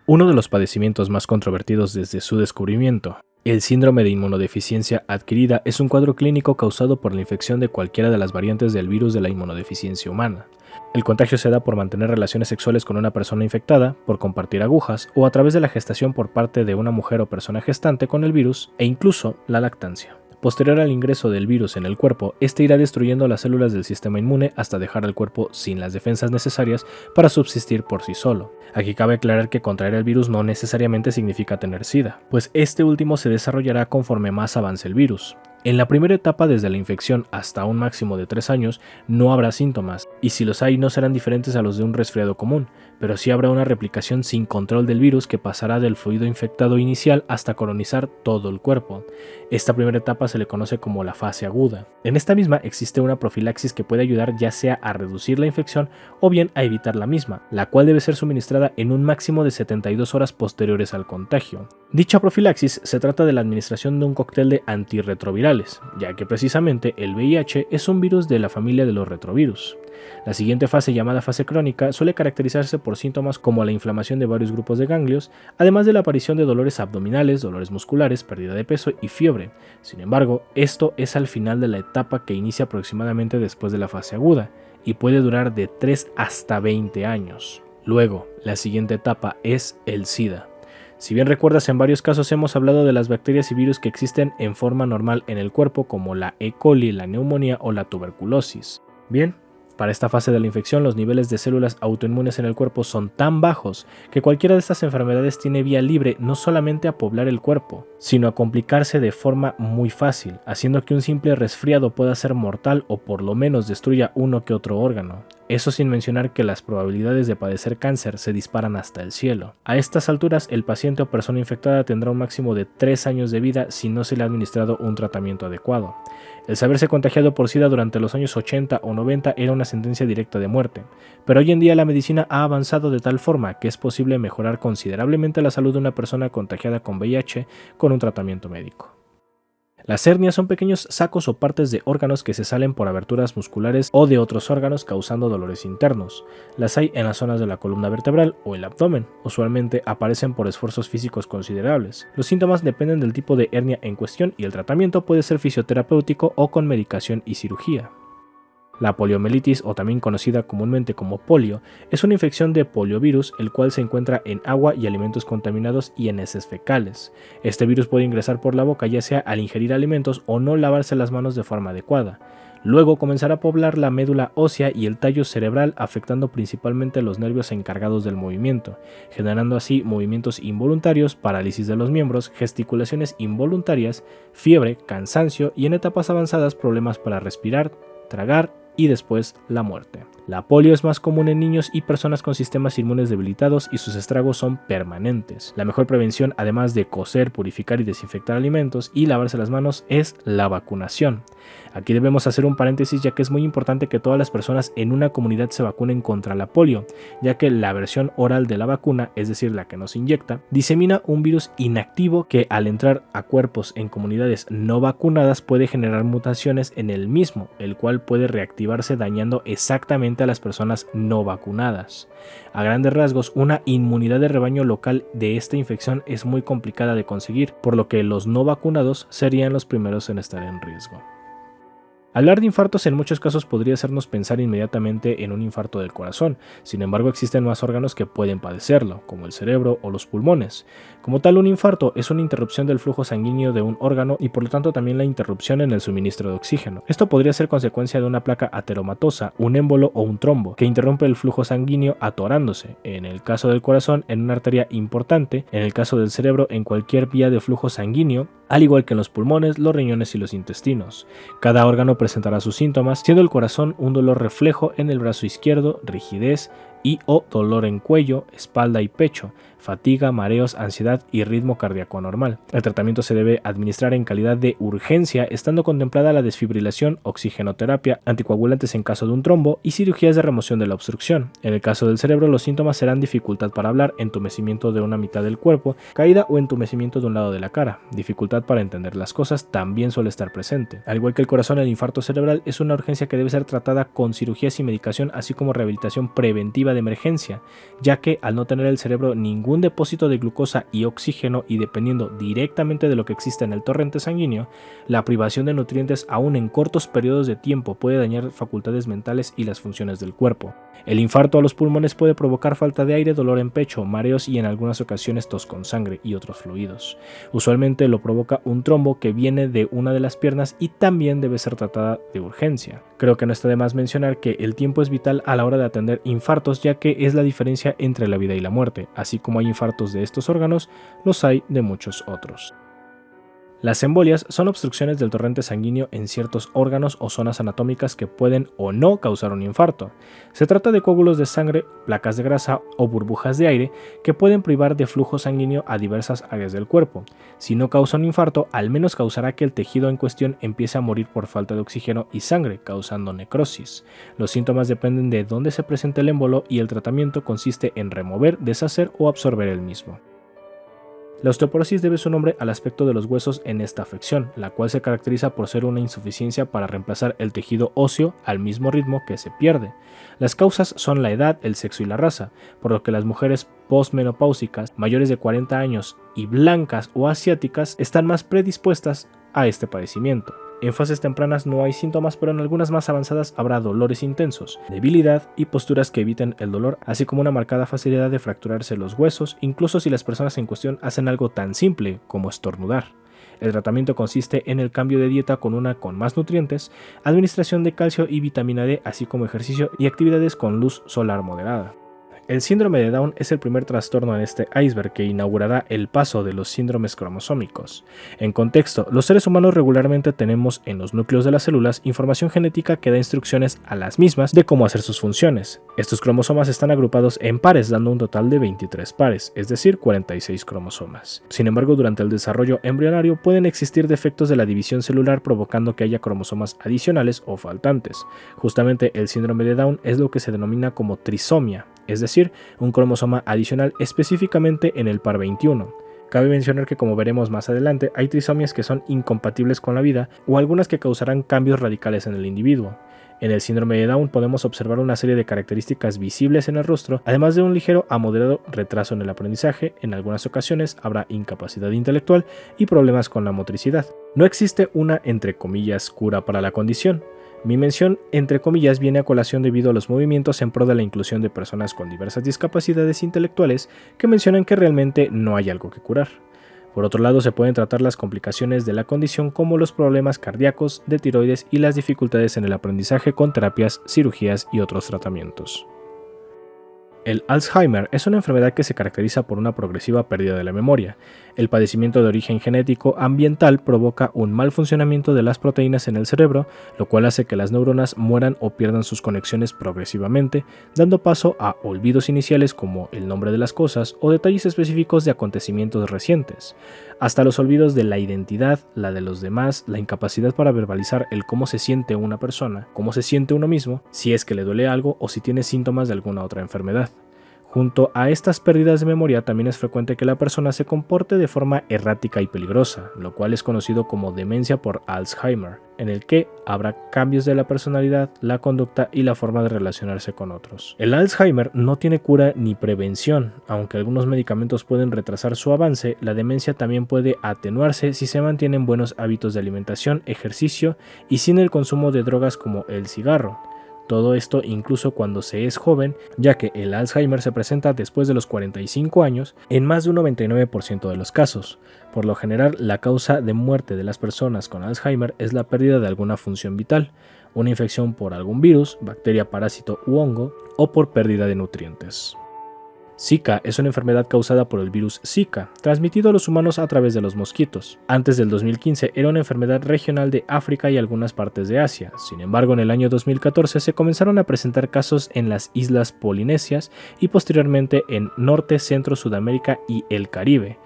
Uno de los padecimientos más controvertidos desde su descubrimiento, el síndrome de inmunodeficiencia adquirida, es un cuadro clínico causado por la infección de cualquiera de las variantes del virus de la inmunodeficiencia humana. El contagio se da por mantener relaciones sexuales con una persona infectada, por compartir agujas o a través de la gestación por parte de una mujer o persona gestante con el virus e incluso la lactancia. Posterior al ingreso del virus en el cuerpo, este irá destruyendo las células del sistema inmune hasta dejar al cuerpo sin las defensas necesarias para subsistir por sí solo. Aquí cabe aclarar que contraer el virus no necesariamente significa tener SIDA, pues este último se desarrollará conforme más avance el virus. En la primera etapa, desde la infección hasta un máximo de 3 años, no habrá síntomas, y si los hay no serán diferentes a los de un resfriado común, pero sí habrá una replicación sin control del virus que pasará del fluido infectado inicial hasta colonizar todo el cuerpo. Esta primera etapa se le conoce como la fase aguda. En esta misma existe una profilaxis que puede ayudar ya sea a reducir la infección o bien a evitar la misma, la cual debe ser suministrada en un máximo de 72 horas posteriores al contagio. Dicha profilaxis se trata de la administración de un cóctel de antirretrovirales, ya que precisamente el VIH es un virus de la familia de los retrovirus. La siguiente fase, llamada fase crónica, suele caracterizarse por síntomas como la inflamación de varios grupos de ganglios, además de la aparición de dolores abdominales, dolores musculares, pérdida de peso y fiebre. Sin embargo, esto es al final de la etapa que inicia aproximadamente después de la fase aguda, y puede durar de 3 hasta 20 años. Luego, la siguiente etapa es el SIDA. Si bien recuerdas, en varios casos hemos hablado de las bacterias y virus que existen en forma normal en el cuerpo, como la E. coli, la neumonía o la tuberculosis. Bien, para esta fase de la infección, los niveles de células autoinmunes en el cuerpo son tan bajos que cualquiera de estas enfermedades tiene vía libre no solamente a poblar el cuerpo, sino a complicarse de forma muy fácil, haciendo que un simple resfriado pueda ser mortal o por lo menos destruya uno que otro órgano. Eso sin mencionar que las probabilidades de padecer cáncer se disparan hasta el cielo. A estas alturas, el paciente o persona infectada tendrá un máximo de 3 años de vida si no se le ha administrado un tratamiento adecuado. El saberse contagiado por SIDA durante los años 80 o 90 era una sentencia directa de muerte, pero hoy en día la medicina ha avanzado de tal forma que es posible mejorar considerablemente la salud de una persona contagiada con VIH con un tratamiento médico. Las hernias son pequeños sacos o partes de órganos que se salen por aberturas musculares o de otros órganos causando dolores internos. Las hay en las zonas de la columna vertebral o el abdomen. Usualmente aparecen por esfuerzos físicos considerables. Los síntomas dependen del tipo de hernia en cuestión y el tratamiento puede ser fisioterapéutico o con medicación y cirugía. La poliomielitis, o también conocida comúnmente como polio, es una infección de poliovirus, el cual se encuentra en agua y alimentos contaminados y en heces fecales. Este virus puede ingresar por la boca ya sea al ingerir alimentos o no lavarse las manos de forma adecuada. Luego comenzará a poblar la médula ósea y el tallo cerebral, afectando principalmente los nervios encargados del movimiento, generando así movimientos involuntarios, parálisis de los miembros, gesticulaciones involuntarias, fiebre, cansancio y en etapas avanzadas problemas para respirar, tragar y después la muerte. La polio es más común en niños y personas con sistemas inmunes debilitados y sus estragos son permanentes. La mejor prevención, además de coser, purificar y desinfectar alimentos y lavarse las manos, es la vacunación. Aquí debemos hacer un paréntesis, ya que es muy importante que todas las personas en una comunidad se vacunen contra la polio, ya que la versión oral de la vacuna, es decir, la que nos inyecta, disemina un virus inactivo que al entrar a cuerpos en comunidades no vacunadas puede generar mutaciones en el mismo, el cual puede reactivarse dañando exactamente a las personas no vacunadas. A grandes rasgos, una inmunidad de rebaño local de esta infección es muy complicada de conseguir, por lo que los no vacunados serían los primeros en estar en riesgo. Hablar de infartos en muchos casos podría hacernos pensar inmediatamente en un infarto del corazón, sin embargo existen más órganos que pueden padecerlo, como el cerebro o los pulmones. Como tal, un infarto es una interrupción del flujo sanguíneo de un órgano y por lo tanto también la interrupción en el suministro de oxígeno. Esto podría ser consecuencia de una placa ateromatosa, un émbolo o un trombo, que interrumpe el flujo sanguíneo atorándose, en el caso del corazón en una arteria importante, en el caso del cerebro en cualquier vía de flujo sanguíneo, al igual que en los pulmones, los riñones y los intestinos. Cada órgano presentará sus síntomas, siendo el corazón un dolor reflejo en el brazo izquierdo, rigidez y o dolor en cuello, espalda y pecho, fatiga, mareos, ansiedad y ritmo cardíaco anormal. El tratamiento se debe administrar en calidad de urgencia, estando contemplada la desfibrilación, oxigenoterapia, anticoagulantes en caso de un trombo y cirugías de remoción de la obstrucción. En el caso del cerebro, los síntomas serán dificultad para hablar, entumecimiento de una mitad del cuerpo, caída o entumecimiento de un lado de la cara. Dificultad para entender las cosas también suele estar presente. Al igual que el corazón, el infarto cerebral es una urgencia que debe ser tratada con cirugías y medicación, así como rehabilitación preventiva de emergencia, ya que al no tener el cerebro ningún depósito de glucosa y oxígeno y dependiendo directamente de lo que existe en el torrente sanguíneo, la privación de nutrientes aún en cortos periodos de tiempo puede dañar facultades mentales y las funciones del cuerpo. El infarto a los pulmones puede provocar falta de aire, dolor en pecho, mareos y en algunas ocasiones tos con sangre y otros fluidos. Usualmente lo provoca un trombo que viene de una de las piernas y también debe ser tratada de urgencia. Creo que no está de más mencionar que el tiempo es vital a la hora de atender infartos, ya que es la diferencia entre la vida y la muerte. Así como hay infartos de estos órganos, los hay de muchos otros. Las embolias son obstrucciones del torrente sanguíneo en ciertos órganos o zonas anatómicas que pueden o no causar un infarto. Se trata de coágulos de sangre, placas de grasa o burbujas de aire que pueden privar de flujo sanguíneo a diversas áreas del cuerpo. Si no causa un infarto, al menos causará que el tejido en cuestión empiece a morir por falta de oxígeno y sangre, causando necrosis. Los síntomas dependen de dónde se presenta el émbolo y el tratamiento consiste en remover, deshacer o absorber el mismo. La osteoporosis debe su nombre al aspecto de los huesos en esta afección, la cual se caracteriza por ser una insuficiencia para reemplazar el tejido óseo al mismo ritmo que se pierde. Las causas son la edad, el sexo y la raza, por lo que las mujeres postmenopáusicas, mayores de 40 años y blancas o asiáticas están más predispuestas a este padecimiento. En fases tempranas no hay síntomas, pero en algunas más avanzadas habrá dolores intensos, debilidad y posturas que eviten el dolor, así como una marcada facilidad de fracturarse los huesos, incluso si las personas en cuestión hacen algo tan simple como estornudar. El tratamiento consiste en el cambio de dieta con más nutrientes, administración de calcio y vitamina D, así como ejercicio y actividades con luz solar moderada. El síndrome de Down es el primer trastorno en este iceberg que inaugurará el paso de los síndromes cromosómicos. En contexto, los seres humanos regularmente tenemos en los núcleos de las células información genética que da instrucciones a las mismas de cómo hacer sus funciones. Estos cromosomas están agrupados en pares, dando un total de 23 pares, es decir, 46 cromosomas. Sin embargo, durante el desarrollo embrionario pueden existir defectos de la división celular provocando que haya cromosomas adicionales o faltantes. Justamente el síndrome de Down es lo que se denomina como trisomía, es decir, un cromosoma adicional específicamente en el par 21. Cabe mencionar que, como veremos más adelante, hay trisomias que son incompatibles con la vida o algunas que causarán cambios radicales en el individuo. En el síndrome de Down podemos observar una serie de características visibles en el rostro, además de un ligero a moderado retraso en el aprendizaje. En algunas ocasiones habrá incapacidad intelectual y problemas con la motricidad. No existe una, entre comillas, cura para la condición. Mi mención, entre comillas, viene a colación debido a los movimientos en pro de la inclusión de personas con diversas discapacidades intelectuales que mencionan que realmente no hay algo que curar. Por otro lado, se pueden tratar las complicaciones de la condición como los problemas cardíacos, de tiroides y las dificultades en el aprendizaje con terapias, cirugías y otros tratamientos. El Alzheimer es una enfermedad que se caracteriza por una progresiva pérdida de la memoria. El padecimiento de origen genético ambiental provoca un mal funcionamiento de las proteínas en el cerebro, lo cual hace que las neuronas mueran o pierdan sus conexiones progresivamente, dando paso a olvidos iniciales como el nombre de las cosas o detalles específicos de acontecimientos recientes, hasta los olvidos de la identidad, la de los demás, la incapacidad para verbalizar el cómo se siente una persona, cómo se siente uno mismo, si es que le duele algo o si tiene síntomas de alguna otra enfermedad. Junto a estas pérdidas de memoria, también es frecuente que la persona se comporte de forma errática y peligrosa, lo cual es conocido como demencia por Alzheimer, en el que habrá cambios de la personalidad, la conducta y la forma de relacionarse con otros. El Alzheimer no tiene cura ni prevención. Aunque algunos medicamentos pueden retrasar su avance, la demencia también puede atenuarse si se mantienen buenos hábitos de alimentación, ejercicio y sin el consumo de drogas como el cigarro. Todo esto incluso cuando se es joven, ya que el Alzheimer se presenta después de los 45 años en más de un 99% de los casos. Por lo general, la causa de muerte de las personas con Alzheimer es la pérdida de alguna función vital, una infección por algún virus, bacteria, parásito u hongo, o por pérdida de nutrientes. Zika es una enfermedad causada por el virus Zika, transmitido a los humanos a través de los mosquitos. Antes del 2015 era una enfermedad regional de África y algunas partes de Asia. Sin embargo, en el año 2014 se comenzaron a presentar casos en las islas polinesias y posteriormente en Norte, Centro, Sudamérica y el Caribe.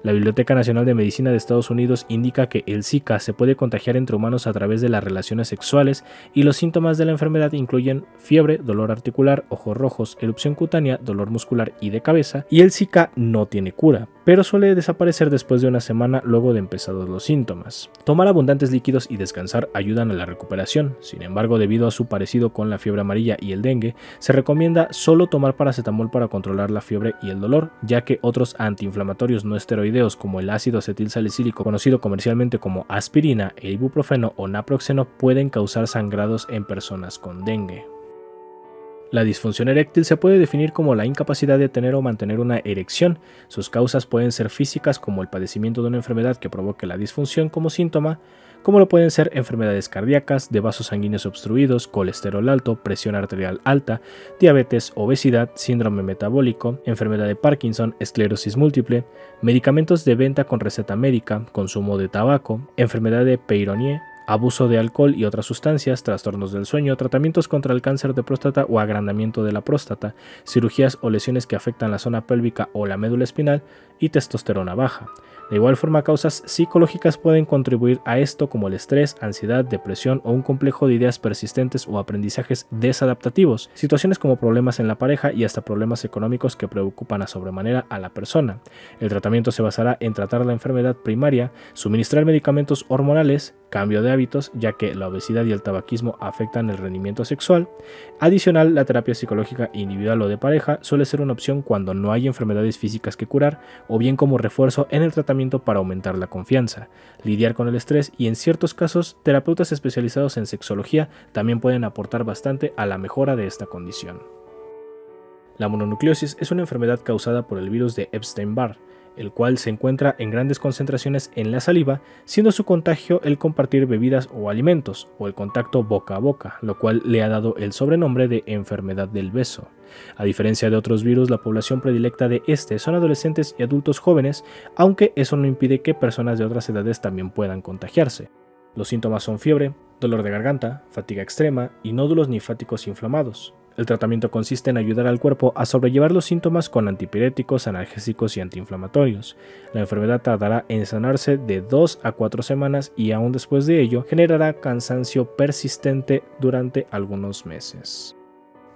La Biblioteca Nacional de Medicina de Estados Unidos indica que el Zika se puede contagiar entre humanos a través de las relaciones sexuales y los síntomas de la enfermedad incluyen fiebre, dolor articular, ojos rojos, erupción cutánea, dolor muscular y de cabeza, y el Zika no tiene cura, pero suele desaparecer después de una semana luego de empezados los síntomas. Tomar abundantes líquidos y descansar ayudan a la recuperación. Sin embargo, debido a su parecido con la fiebre amarilla y el dengue, se recomienda solo tomar paracetamol para controlar la fiebre y el dolor, ya que otros antiinflamatorios no esteroideos como el ácido acetilsalicílico, conocido comercialmente como aspirina, el ibuprofeno o naproxeno, pueden causar sangrados en personas con dengue. La disfunción eréctil se puede definir como la incapacidad de tener o mantener una erección. Sus causas pueden ser físicas, como el padecimiento de una enfermedad que provoque la disfunción como síntoma, como lo pueden ser enfermedades cardíacas, de vasos sanguíneos obstruidos, colesterol alto, presión arterial alta, diabetes, obesidad, síndrome metabólico, enfermedad de Parkinson, esclerosis múltiple, medicamentos de venta con receta médica, consumo de tabaco, enfermedad de Peyronie, abuso de alcohol y otras sustancias, trastornos del sueño, tratamientos contra el cáncer de próstata o agrandamiento de la próstata, cirugías o lesiones que afectan la zona pélvica o la médula espinal y testosterona baja. De igual forma, causas psicológicas pueden contribuir a esto como el estrés, ansiedad, depresión o un complejo de ideas persistentes o aprendizajes desadaptativos, situaciones como problemas en la pareja y hasta problemas económicos que preocupan a sobremanera a la persona. El tratamiento se basará en tratar la enfermedad primaria, suministrar medicamentos hormonales, cambio de hábitos, ya que la obesidad y el tabaquismo afectan el rendimiento sexual. Adicional, la terapia psicológica individual o de pareja suele ser una opción cuando no hay enfermedades físicas que curar, o bien como refuerzo en el tratamiento para aumentar la confianza, lidiar con el estrés, y en ciertos casos, terapeutas especializados en sexología también pueden aportar bastante a la mejora de esta condición. La mononucleosis es una enfermedad causada por el virus de Epstein-Barr, el cual se encuentra en grandes concentraciones en la saliva, siendo su contagio el compartir bebidas o alimentos, o el contacto boca a boca, lo cual le ha dado el sobrenombre de enfermedad del beso. A diferencia de otros virus, la población predilecta de este son adolescentes y adultos jóvenes, aunque eso no impide que personas de otras edades también puedan contagiarse. Los síntomas son fiebre, dolor de garganta, fatiga extrema y nódulos linfáticos inflamados. El tratamiento consiste en ayudar al cuerpo a sobrellevar los síntomas con antipiréticos, analgésicos y antiinflamatorios. La enfermedad tardará en sanarse de 2 a 4 semanas y aún después de ello generará cansancio persistente durante algunos meses.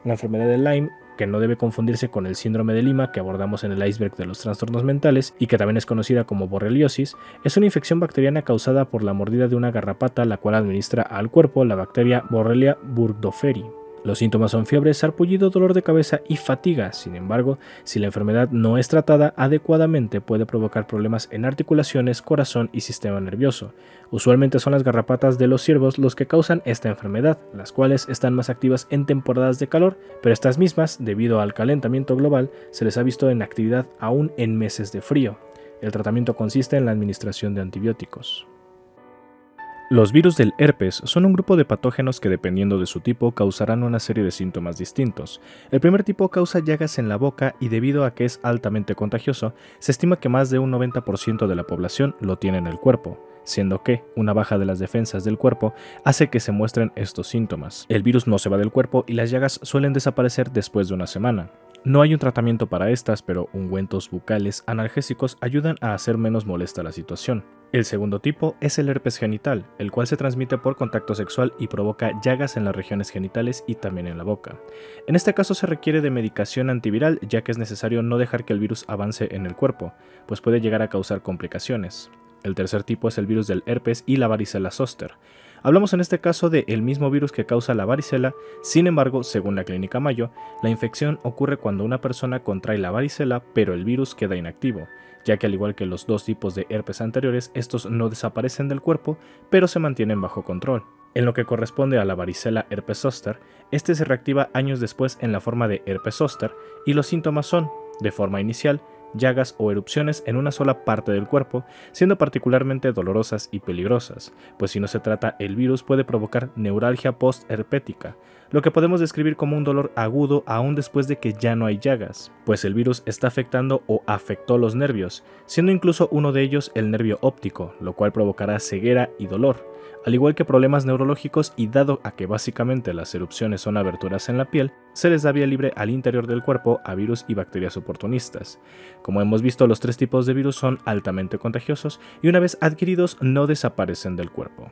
La enfermedad de Lyme, que no debe confundirse con el síndrome de Lima que abordamos en el iceberg de los trastornos mentales y que también es conocida como borreliosis, es una infección bacteriana causada por la mordida de una garrapata, la cual administra al cuerpo la bacteria Borrelia burgdorferi. Los síntomas son fiebre, sarpullido, dolor de cabeza y fatiga. Sin embargo, si la enfermedad no es tratada adecuadamente, puede provocar problemas en articulaciones, corazón y sistema nervioso. Usualmente son las garrapatas de los ciervos los que causan esta enfermedad, las cuales están más activas en temporadas de calor, pero estas mismas, debido al calentamiento global, se les ha visto en actividad aún en meses de frío. El tratamiento consiste en la administración de antibióticos. Los virus del herpes son un grupo de patógenos que, dependiendo de su tipo, causarán una serie de síntomas distintos. El primer tipo causa llagas en la boca y, debido a que es altamente contagioso, se estima que más de un 90% de la población lo tiene en el cuerpo, siendo que una baja de las defensas del cuerpo hace que se muestren estos síntomas. El virus no se va del cuerpo y las llagas suelen desaparecer después de una semana. No hay un tratamiento para estas, pero ungüentos bucales analgésicos ayudan a hacer menos molesta la situación. El segundo tipo es el herpes genital, el cual se transmite por contacto sexual y provoca llagas en las regiones genitales y también en la boca. En este caso se requiere de medicación antiviral, ya que es necesario no dejar que el virus avance en el cuerpo, pues puede llegar a causar complicaciones. El tercer tipo es el virus del herpes y la varicela zóster. Hablamos en este caso del mismo virus que causa la varicela. Sin embargo, según la Clínica Mayo, la infección ocurre cuando una persona contrae la varicela, pero el virus queda inactivo, ya que al igual que los dos tipos de herpes anteriores, estos no desaparecen del cuerpo, pero se mantienen bajo control. En lo que corresponde a la varicela herpes zóster, este se reactiva años después en la forma de herpes zóster y los síntomas son, de forma inicial, llagas o erupciones en una sola parte del cuerpo, siendo particularmente dolorosas y peligrosas, pues si no se trata el virus puede provocar neuralgia postherpética, lo que podemos describir como un dolor agudo aún después de que ya no hay llagas, pues el virus está afectando o afectó los nervios, siendo incluso uno de ellos el nervio óptico, lo cual provocará ceguera y dolor, al igual que problemas neurológicos, y dado a que básicamente las erupciones son aberturas en la piel, se les da vía libre al interior del cuerpo a virus y bacterias oportunistas. Como hemos visto, los 3 tipos de virus son altamente contagiosos y una vez adquiridos no desaparecen del cuerpo.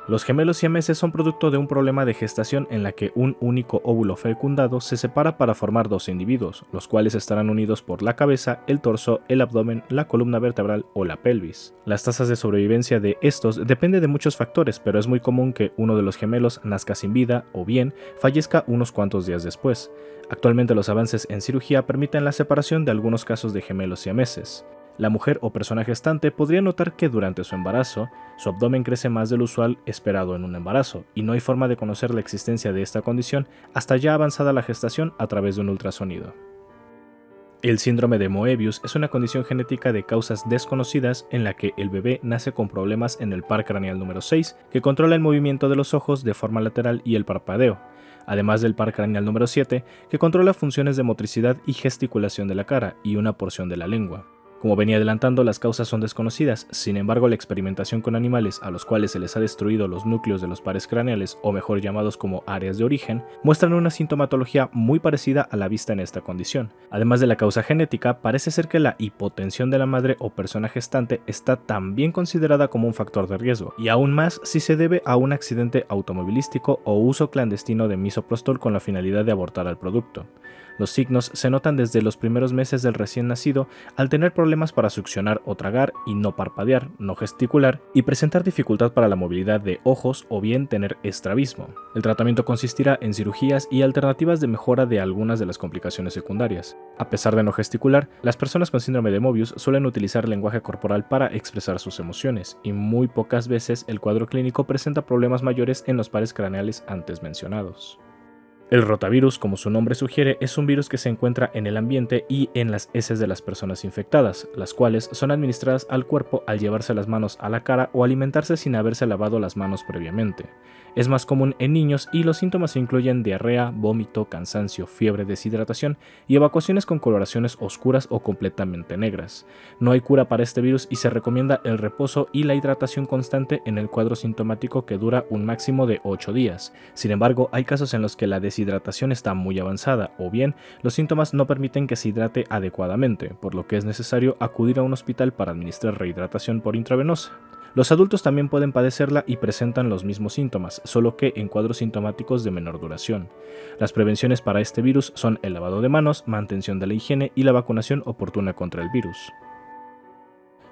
Los gemelos siameses son producto de un problema de gestación en la que un único óvulo fecundado se separa para formar 2 individuos, los cuales estarán unidos por la cabeza, el torso, el abdomen, la columna vertebral o la pelvis. Las tasas de sobrevivencia de estos dependen de muchos factores, pero es muy común que uno de los gemelos nazca sin vida o bien fallezca unos cuantos días después. Actualmente los avances en cirugía permiten la separación de algunos casos de gemelos siameses. La mujer o persona gestante podría notar que durante su embarazo, su abdomen crece más de lo usual esperado en un embarazo, y no hay forma de conocer la existencia de esta condición hasta ya avanzada la gestación a través de un ultrasonido. El síndrome de Moebius es una condición genética de causas desconocidas en la que el bebé nace con problemas en el par craneal número 6, que controla el movimiento de los ojos de forma lateral y el parpadeo, además del par craneal número 7, que controla funciones de motricidad y gesticulación de la cara y una porción de la lengua. Como venía adelantando, las causas son desconocidas, sin embargo la experimentación con animales a los cuales se les ha destruido los núcleos de los pares craneales, o mejor llamados como áreas de origen, muestran una sintomatología muy parecida a la vista en esta condición. Además de la causa genética, parece ser que la hipotensión de la madre o persona gestante está también considerada como un factor de riesgo, y aún más si se debe a un accidente automovilístico o uso clandestino de misoprostol con la finalidad de abortar al producto. Los signos se notan desde los primeros meses del recién nacido al tener problemas para succionar o tragar y no parpadear, no gesticular y presentar dificultad para la movilidad de ojos o bien tener estrabismo. El tratamiento consistirá en cirugías y alternativas de mejora de algunas de las complicaciones secundarias. A pesar de no gesticular, las personas con síndrome de Moebius suelen utilizar lenguaje corporal para expresar sus emociones y muy pocas veces el cuadro clínico presenta problemas mayores en los pares craneales antes mencionados. El rotavirus, como su nombre sugiere, es un virus que se encuentra en el ambiente y en las heces de las personas infectadas, las cuales son administradas al cuerpo al llevarse las manos a la cara o alimentarse sin haberse lavado las manos previamente. Es más común en niños y los síntomas incluyen diarrea, vómito, cansancio, fiebre, deshidratación y evacuaciones con coloraciones oscuras o completamente negras. No hay cura para este virus y se recomienda el reposo y la hidratación constante en el cuadro sintomático, que dura un máximo de 8 días. Sin embargo, hay casos en los que la deshidratación está muy avanzada o bien los síntomas no permiten que se hidrate adecuadamente, por lo que es necesario acudir a un hospital para administrar rehidratación por intravenosa. Los adultos también pueden padecerla y presentan los mismos síntomas, solo que en cuadros sintomáticos de menor duración. Las prevenciones para este virus son el lavado de manos, mantención de la higiene y la vacunación oportuna contra el virus.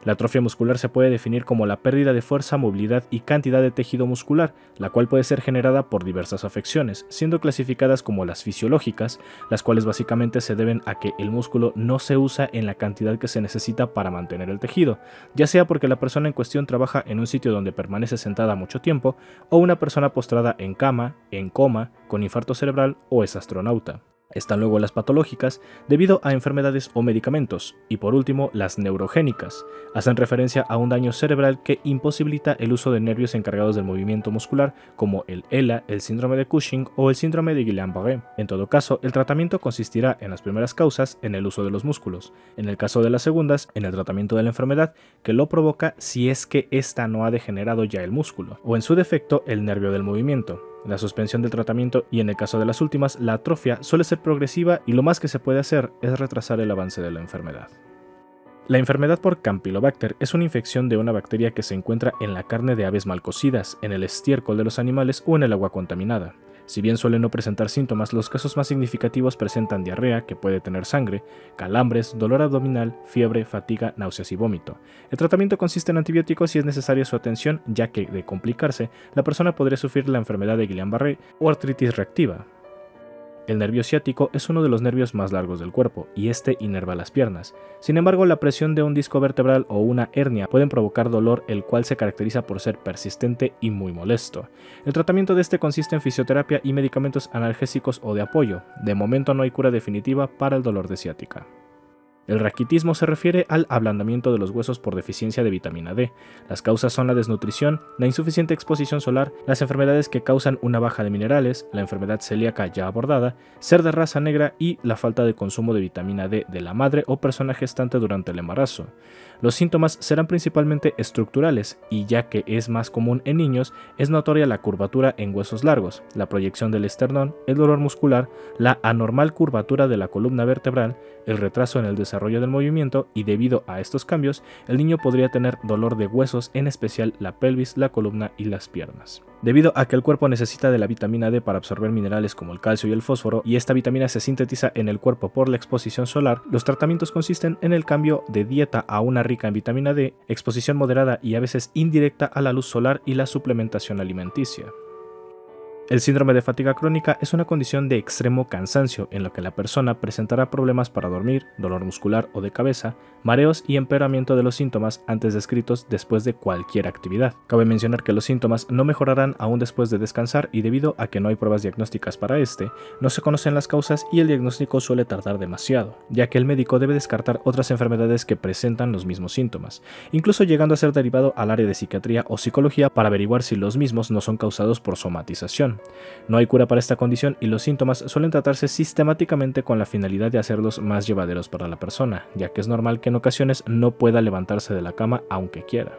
La atrofia muscular se puede definir como la pérdida de fuerza, movilidad y cantidad de tejido muscular, la cual puede ser generada por diversas afecciones, siendo clasificadas como las fisiológicas, las cuales básicamente se deben a que el músculo no se usa en la cantidad que se necesita para mantener el tejido, ya sea porque la persona en cuestión trabaja en un sitio donde permanece sentada mucho tiempo, o una persona postrada en cama, en coma, con infarto cerebral o es astronauta. Están luego las patológicas, debido a enfermedades o medicamentos, y por último las neurogénicas. Hacen referencia a un daño cerebral que imposibilita el uso de nervios encargados del movimiento muscular, como el ELA, el síndrome de Cushing o el síndrome de Guillain-Barré. En todo caso, el tratamiento consistirá en las primeras causas en el uso de los músculos, en el caso de las segundas en el tratamiento de la enfermedad que lo provoca si es que ésta no ha degenerado ya el músculo, o en su defecto el nervio del movimiento. La suspensión del tratamiento y en el caso de las últimas, la atrofia suele ser progresiva y lo más que se puede hacer es retrasar el avance de la enfermedad. La enfermedad por Campylobacter es una infección de una bacteria que se encuentra en la carne de aves mal cocidas, en el estiércol de los animales o en el agua contaminada. Si bien suelen no presentar síntomas, los casos más significativos presentan diarrea, que puede tener sangre, calambres, dolor abdominal, fiebre, fatiga, náuseas y vómito. El tratamiento consiste en antibióticos y es necesaria su atención, ya que, de complicarse, la persona podría sufrir la enfermedad de Guillain-Barré o artritis reactiva. El nervio ciático es uno de los nervios más largos del cuerpo y este inerva las piernas. Sin embargo, la presión de un disco vertebral o una hernia pueden provocar dolor, el cual se caracteriza por ser persistente y muy molesto. El tratamiento de este consiste en fisioterapia y medicamentos analgésicos o de apoyo. De momento no hay cura definitiva para el dolor de ciática. El raquitismo se refiere al ablandamiento de los huesos por deficiencia de vitamina D. Las causas son la desnutrición, la insuficiente exposición solar, las enfermedades que causan una baja de minerales, la enfermedad celíaca ya abordada, ser de raza negra y la falta de consumo de vitamina D de la madre o persona gestante durante el embarazo. Los síntomas serán principalmente estructurales y, ya que es más común en niños, es notoria la curvatura en huesos largos, la proyección del esternón, el dolor muscular, la anormal curvatura de la columna vertebral, el retraso en el desarrollo del movimiento y, debido a estos cambios, el niño podría tener dolor de huesos, en especial la pelvis, la columna y las piernas. Debido a que el cuerpo necesita de la vitamina D para absorber minerales como el calcio y el fósforo, y esta vitamina se sintetiza en el cuerpo por la exposición solar, los tratamientos consisten en el cambio de dieta a una rica en vitamina D, exposición moderada y a veces indirecta a la luz solar y la suplementación alimenticia. El síndrome de fatiga crónica es una condición de extremo cansancio en la que la persona presentará problemas para dormir, dolor muscular o de cabeza, mareos y empeoramiento de los síntomas antes descritos después de cualquier actividad. Cabe mencionar que los síntomas no mejorarán aún después de descansar y, debido a que no hay pruebas diagnósticas para este, no se conocen las causas y el diagnóstico suele tardar demasiado, ya que el médico debe descartar otras enfermedades que presentan los mismos síntomas, incluso llegando a ser derivado al área de psiquiatría o psicología para averiguar si los mismos no son causados por somatización. No hay cura para esta condición y los síntomas suelen tratarse sistemáticamente con la finalidad de hacerlos más llevaderos para la persona, ya que es normal que en ocasiones no pueda levantarse de la cama aunque quiera.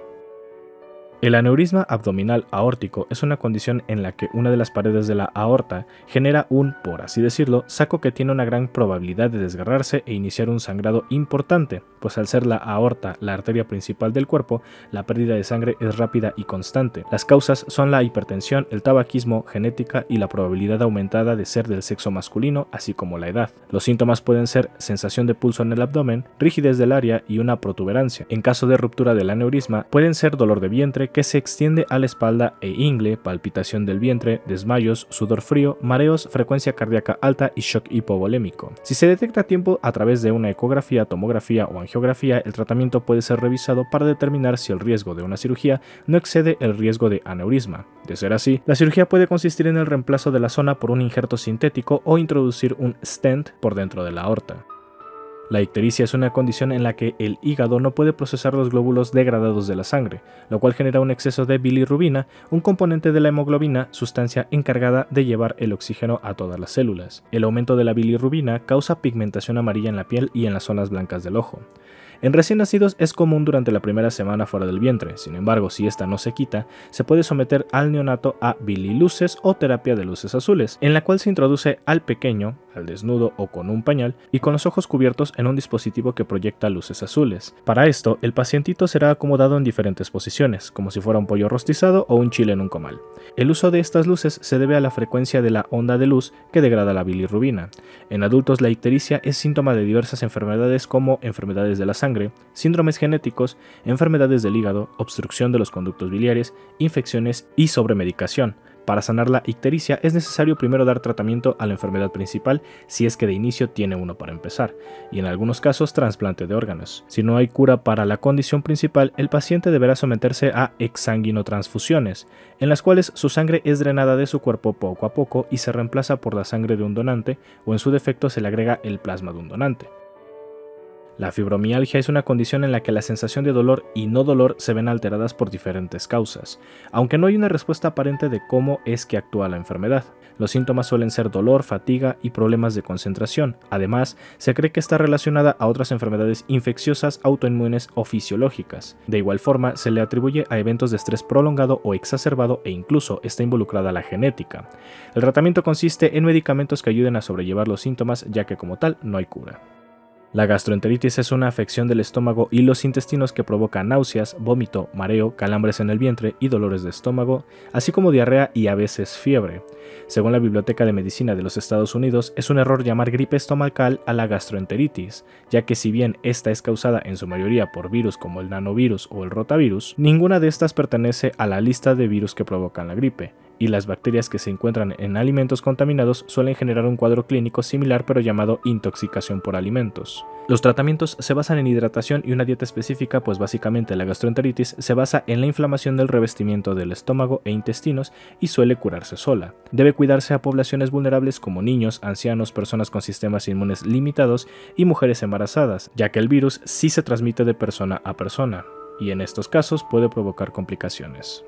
El aneurisma abdominal aórtico es una condición en la que una de las paredes de la aorta genera un, por así decirlo, saco que tiene una gran probabilidad de desgarrarse e iniciar un sangrado importante, pues al ser la aorta la arteria principal del cuerpo, la pérdida de sangre es rápida y constante. Las causas son la hipertensión, el tabaquismo, genética y la probabilidad aumentada de ser del sexo masculino, así como la edad. Los síntomas pueden ser sensación de pulso en el abdomen, rigidez del área y una protuberancia. En caso de ruptura del aneurisma, pueden ser dolor de vientre que se extiende a la espalda e ingle, palpitación del vientre, desmayos, sudor frío, mareos, frecuencia cardíaca alta y shock hipovolémico. Si se detecta a tiempo a través de una ecografía, tomografía o angiografía, el tratamiento puede ser revisado para determinar si el riesgo de una cirugía no excede el riesgo de aneurisma. De ser así, la cirugía puede consistir en el reemplazo de la zona por un injerto sintético o introducir un stent por dentro de la aorta. La ictericia es una condición en la que el hígado no puede procesar los glóbulos degradados de la sangre, lo cual genera un exceso de bilirrubina, un componente de la hemoglobina, sustancia encargada de llevar el oxígeno a todas las células. El aumento de la bilirrubina causa pigmentación amarilla en la piel y en las zonas blancas del ojo. En recién nacidos es común durante la primera semana fuera del vientre, sin embargo, si esta no se quita, se puede someter al neonato a bililuces o terapia de luces azules, en la cual se introduce al pequeño, al desnudo o con un pañal, y con los ojos cubiertos en un dispositivo que proyecta luces azules. Para esto, el pacientito será acomodado en diferentes posiciones, como si fuera un pollo rostizado o un chile en un comal. El uso de estas luces se debe a la frecuencia de la onda de luz que degrada la bilirrubina. En adultos, la ictericia es síntoma de diversas enfermedades como enfermedades de la sangre, síndromes genéticos, enfermedades del hígado, obstrucción de los conductos biliares, infecciones y sobremedicación. Para sanar la ictericia es necesario primero dar tratamiento a la enfermedad principal si es que de inicio tiene uno para empezar, y en algunos casos trasplante de órganos. Si no hay cura para la condición principal, el paciente deberá someterse a exsanguinotransfusiones, en las cuales su sangre es drenada de su cuerpo poco a poco y se reemplaza por la sangre de un donante, o en su defecto se le agrega el plasma de un donante. La fibromialgia es una condición en la que la sensación de dolor y no dolor se ven alteradas por diferentes causas, aunque no hay una respuesta aparente de cómo es que actúa la enfermedad. Los síntomas suelen ser dolor, fatiga y problemas de concentración. Además, se cree que está relacionada a otras enfermedades infecciosas, autoinmunes o fisiológicas. De igual forma, se le atribuye a eventos de estrés prolongado o exacerbado e incluso está involucrada la genética. El tratamiento consiste en medicamentos que ayuden a sobrellevar los síntomas, ya que como tal no hay cura. La gastroenteritis es una afección del estómago y los intestinos que provoca náuseas, vómito, mareo, calambres en el vientre y dolores de estómago, así como diarrea y a veces fiebre. Según la Biblioteca de Medicina de los Estados Unidos, es un error llamar gripe estomacal a la gastroenteritis, ya que si bien esta es causada en su mayoría por virus como el nanovirus o el rotavirus, ninguna de estas pertenece a la lista de virus que provocan la gripe. y las bacterias que se encuentran en alimentos contaminados suelen generar un cuadro clínico similar pero llamado intoxicación por alimentos. Los tratamientos se basan en hidratación y una dieta específica, pues básicamente la gastroenteritis se basa en la inflamación del revestimiento del estómago e intestinos y suele curarse sola. Debe cuidarse a poblaciones vulnerables como niños, ancianos, personas con sistemas inmunes limitados y mujeres embarazadas, ya que el virus sí se transmite de persona a persona, y en estos casos puede provocar complicaciones.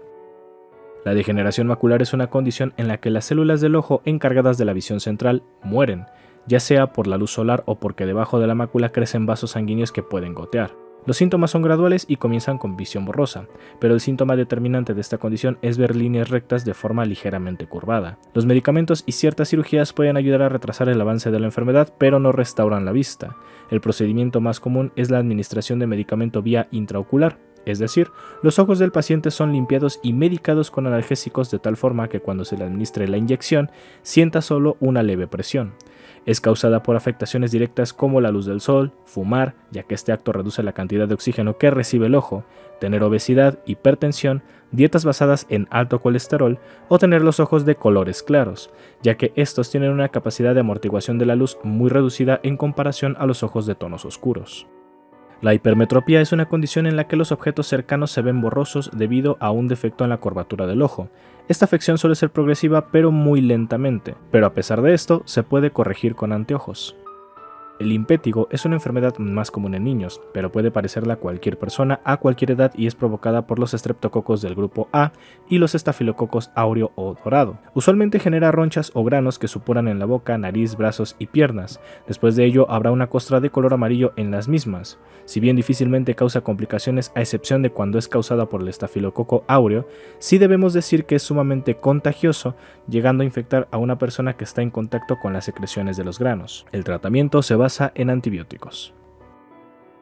La degeneración macular es una condición en la que las células del ojo encargadas de la visión central mueren, ya sea por la luz solar o porque debajo de la mácula crecen vasos sanguíneos que pueden gotear. Los síntomas son graduales y comienzan con visión borrosa, pero el síntoma determinante de esta condición es ver líneas rectas de forma ligeramente curvada. Los medicamentos y ciertas cirugías pueden ayudar a retrasar el avance de la enfermedad, pero no restauran la vista. El procedimiento más común es la administración de medicamento vía intraocular, es decir, los ojos del paciente son limpiados y medicados con analgésicos de tal forma que cuando se le administre la inyección sienta solo una leve presión. Es causada por afectaciones directas como la luz del sol, fumar, ya que este acto reduce la cantidad de oxígeno que recibe el ojo, tener obesidad, hipertensión, dietas basadas en alto colesterol o tener los ojos de colores claros, ya que estos tienen una capacidad de amortiguación de la luz muy reducida en comparación a los ojos de tonos oscuros. La hipermetropía es una condición en la que los objetos cercanos se ven borrosos debido a un defecto en la curvatura del ojo. Esta afección suele ser progresiva pero muy lentamente, pero a pesar de esto se puede corregir con anteojos. El impétigo es una enfermedad más común en niños, pero puede parecerla a cualquier persona a cualquier edad y es provocada por los estreptococos del grupo A y los estafilococos áureo o dorado. Usualmente genera ronchas o granos que supuran en la boca, nariz, brazos y piernas. Después de ello habrá una costra de color amarillo en las mismas. Si bien difícilmente causa complicaciones a excepción de cuando es causada por el estafilococo áureo, sí debemos decir que es sumamente contagioso, llegando a infectar a una persona que está en contacto con las secreciones de los granos. El tratamiento se basa en antibióticos.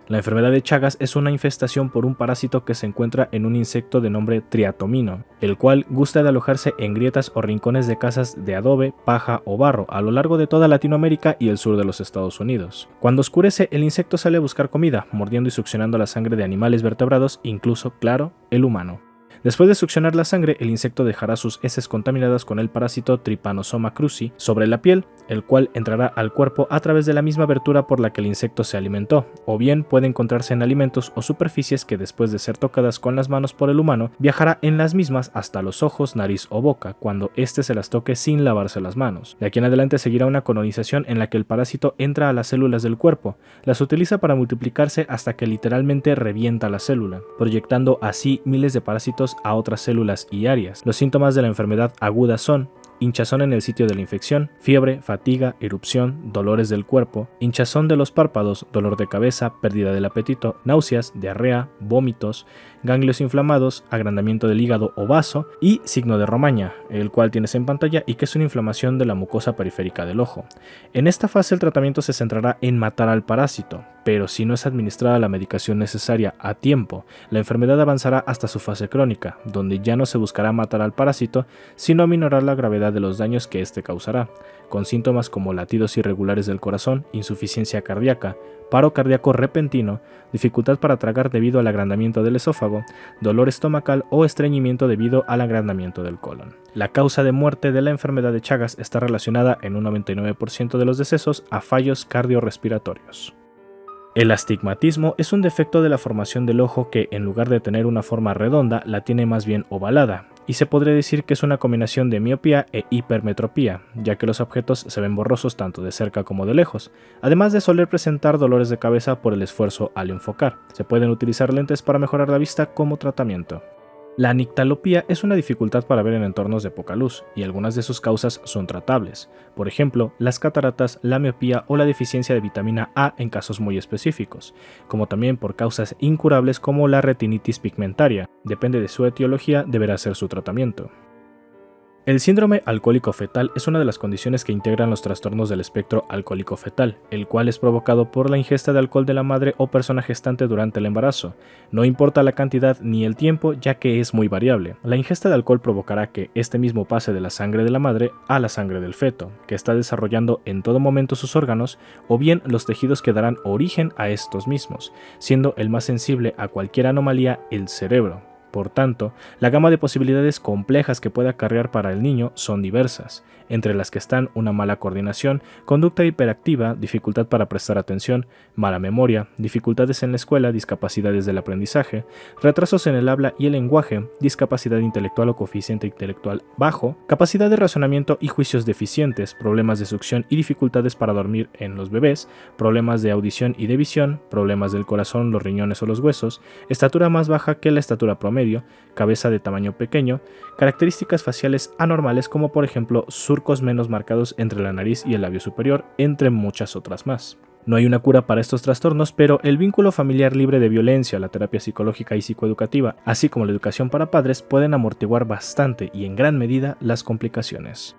La enfermedad de Chagas es una infestación por un parásito que se encuentra en un insecto de nombre triatomino, el cual gusta de alojarse en grietas o rincones de casas de adobe, paja o barro a lo largo de toda Latinoamérica y el sur de los Estados Unidos. Cuando oscurece, el insecto sale a buscar comida, mordiendo y succionando la sangre de animales vertebrados, incluso, claro, el humano. Después de succionar la sangre, el insecto dejará sus heces contaminadas con el parásito Trypanosoma cruzi sobre la piel, el cual entrará al cuerpo a través de la misma abertura por la que el insecto se alimentó, o bien puede encontrarse en alimentos o superficies que después de ser tocadas con las manos por el humano, viajará en las mismas hasta los ojos, nariz o boca, cuando éste se las toque sin lavarse las manos. De aquí en adelante seguirá una colonización en la que el parásito entra a las células del cuerpo, las utiliza para multiplicarse hasta que literalmente revienta la célula, proyectando así miles de parásitos a otras células y áreas. Los síntomas de la enfermedad aguda son hinchazón en el sitio de la infección, fiebre, fatiga, erupción, dolores del cuerpo, hinchazón de los párpados, dolor de cabeza, pérdida del apetito, náuseas, diarrea, vómitos, ganglios inflamados, agrandamiento del hígado o vaso y signo de Romaña, el cual tienes en pantalla y que es una inflamación de la mucosa periférica del ojo. En esta fase el tratamiento se centrará en matar al parásito, pero si no es administrada la medicación necesaria a tiempo, la enfermedad avanzará hasta su fase crónica, donde ya no se buscará matar al parásito, sino aminorar la gravedad de los daños que éste causará, con síntomas como latidos irregulares del corazón, insuficiencia cardíaca, paro cardíaco repentino, dificultad para tragar debido al agrandamiento del esófago, dolor estomacal o estreñimiento debido al agrandamiento del colon. La causa de muerte de la enfermedad de Chagas está relacionada en un 99% de los decesos a fallos cardiorrespiratorios. El astigmatismo es un defecto de la formación del ojo que, en lugar de tener una forma redonda, la tiene más bien ovalada, y se podría decir que es una combinación de miopía e hipermetropía, ya que los objetos se ven borrosos tanto de cerca como de lejos, además de soler presentar dolores de cabeza por el esfuerzo al enfocar. Se pueden utilizar lentes para mejorar la vista como tratamiento. La nictalopía es una dificultad para ver en entornos de poca luz, y algunas de sus causas son tratables. Por ejemplo, las cataratas, la miopía o la deficiencia de vitamina A en casos muy específicos, como también por causas incurables como la retinitis pigmentaria. Depende de su etiología, deberá ser su tratamiento. El síndrome alcohólico fetal es una de las condiciones que integran los trastornos del espectro alcohólico fetal, el cual es provocado por la ingesta de alcohol de la madre o persona gestante durante el embarazo. No importa la cantidad ni el tiempo, ya que es muy variable. La ingesta de alcohol provocará que este mismo pase de la sangre de la madre a la sangre del feto, que está desarrollando en todo momento sus órganos, o bien los tejidos que darán origen a estos mismos, siendo el más sensible a cualquier anomalía el cerebro, Por tanto, la gama de posibilidades complejas que puede acarrear para el niño son diversas, entre las que están una mala coordinación, conducta hiperactiva, dificultad para prestar atención, mala memoria, dificultades en la escuela, discapacidades del aprendizaje, retrasos en el habla y el lenguaje, discapacidad intelectual o coeficiente intelectual bajo, capacidad de razonamiento y juicios deficientes, problemas de succión y dificultades para dormir en los bebés, problemas de audición y de visión, problemas del corazón, los riñones o los huesos, estatura más baja que la estatura promedio, cabeza de tamaño pequeño, características faciales anormales como por ejemplo surcos menos marcados entre la nariz y el labio superior, entre muchas otras más. No hay una cura para estos trastornos, pero el vínculo familiar libre de violencia, la terapia psicológica y psicoeducativa, así como la educación para padres, pueden amortiguar bastante y en gran medida las complicaciones.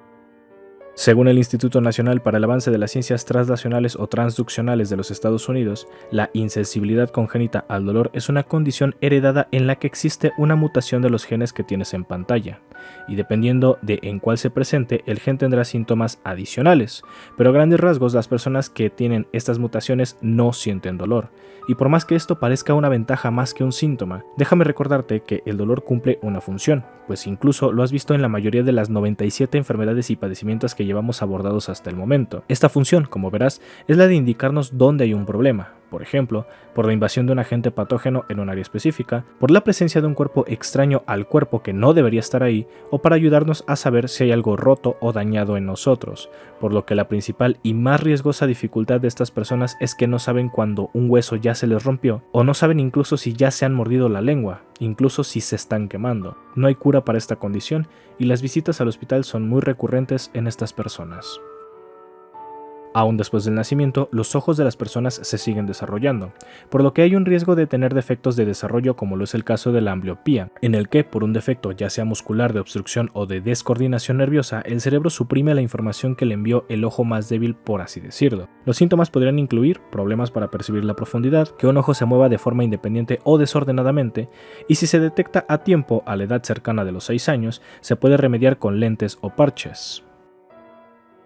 Según el Instituto Nacional para el Avance de las Ciencias Translacionales o Transduccionales de los Estados Unidos, la insensibilidad congénita al dolor es una condición heredada en la que existe una mutación de los genes que tienes en pantalla, y dependiendo de en cuál se presente, el gen tendrá síntomas adicionales, pero a grandes rasgos las personas que tienen estas mutaciones no sienten dolor, y por más que esto parezca una ventaja más que un síntoma, déjame recordarte que el dolor cumple una función, pues incluso lo has visto en la mayoría de las 97 enfermedades y padecimientos que llevamos abordados hasta el momento. Esta función, como verás, es la de indicarnos dónde hay un problema, por ejemplo, por la invasión de un agente patógeno en un área específica, por la presencia de un cuerpo extraño al cuerpo que no debería estar ahí, o para ayudarnos a saber si hay algo roto o dañado en nosotros, por lo que la principal y más riesgosa dificultad de estas personas es que no saben cuando un hueso ya se les rompió, o no saben incluso si ya se han mordido la lengua, incluso si se están quemando. No hay cura para esta condición y las visitas al hospital son muy recurrentes en estas personas. Aún después del nacimiento, los ojos de las personas se siguen desarrollando, por lo que hay un riesgo de tener defectos de desarrollo como lo es el caso de la ambliopía, en el que, por un defecto ya sea muscular, de obstrucción o de descoordinación nerviosa, el cerebro suprime la información que le envió el ojo más débil, por así decirlo. Los síntomas podrían incluir problemas para percibir la profundidad, que un ojo se mueva de forma independiente o desordenadamente, y si se detecta a tiempo, a la edad cercana de los 6 años, se puede remediar con lentes o parches.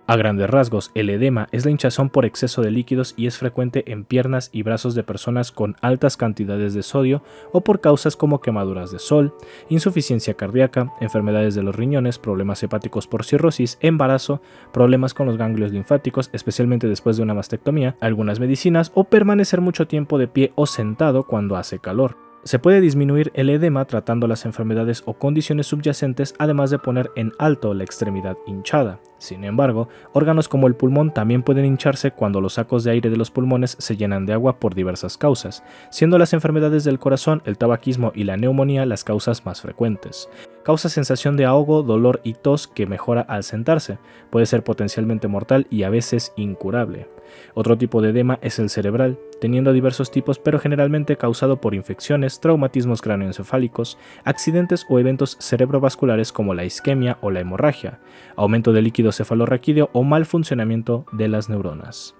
A grandes rasgos, el edema es la hinchazón por exceso de líquidos y es frecuente en piernas y brazos de personas con altas cantidades de sodio o por causas como quemaduras de sol, insuficiencia cardíaca, enfermedades de los riñones, problemas hepáticos por cirrosis, embarazo, problemas con los ganglios linfáticos, especialmente después de una mastectomía, algunas medicinas o permanecer mucho tiempo de pie o sentado cuando hace calor. Se puede disminuir el edema tratando las enfermedades o condiciones subyacentes, además de poner en alto la extremidad hinchada. Sin embargo, órganos como el pulmón también pueden hincharse cuando los sacos de aire de los pulmones se llenan de agua por diversas causas, siendo las enfermedades del corazón, el tabaquismo y la neumonía las causas más frecuentes. Causa sensación de ahogo, dolor y tos que mejora al sentarse. Puede ser potencialmente mortal y a veces incurable. Otro tipo de edema es el cerebral, teniendo diversos tipos pero generalmente causado por infecciones, traumatismos cráneoencefálicos, accidentes o eventos cerebrovasculares como la isquemia o la hemorragia, aumento del líquido cefalorraquídeo o mal funcionamiento de las neuronas.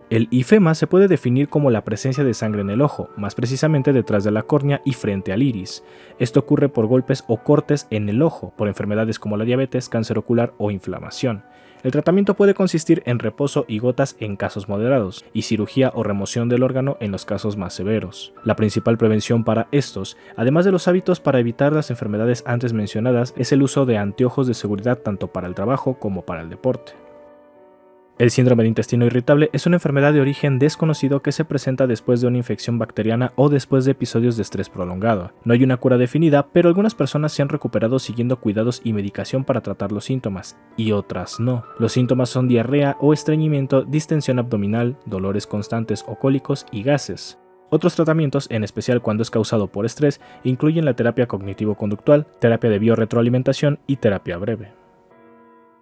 El ifema se puede definir como la presencia de sangre en el ojo, más precisamente detrás de la córnea y frente al iris. Esto ocurre por golpes o cortes en el ojo, por enfermedades como la diabetes, cáncer ocular o inflamación. El tratamiento puede consistir en reposo y gotas en casos moderados, y cirugía o remoción del órgano en los casos más severos. La principal prevención para estos, además de los hábitos para evitar las enfermedades antes mencionadas, es el uso de anteojos de seguridad tanto para el trabajo como para el deporte. El síndrome de intestino irritable es una enfermedad de origen desconocido que se presenta después de una infección bacteriana o después de episodios de estrés prolongado. No hay una cura definida, pero algunas personas se han recuperado siguiendo cuidados y medicación para tratar los síntomas, y otras no. Los síntomas son diarrea o estreñimiento, distensión abdominal, dolores constantes o cólicos y gases. Otros tratamientos, en especial cuando es causado por estrés, incluyen la terapia cognitivo-conductual, terapia de biorretroalimentación y terapia breve.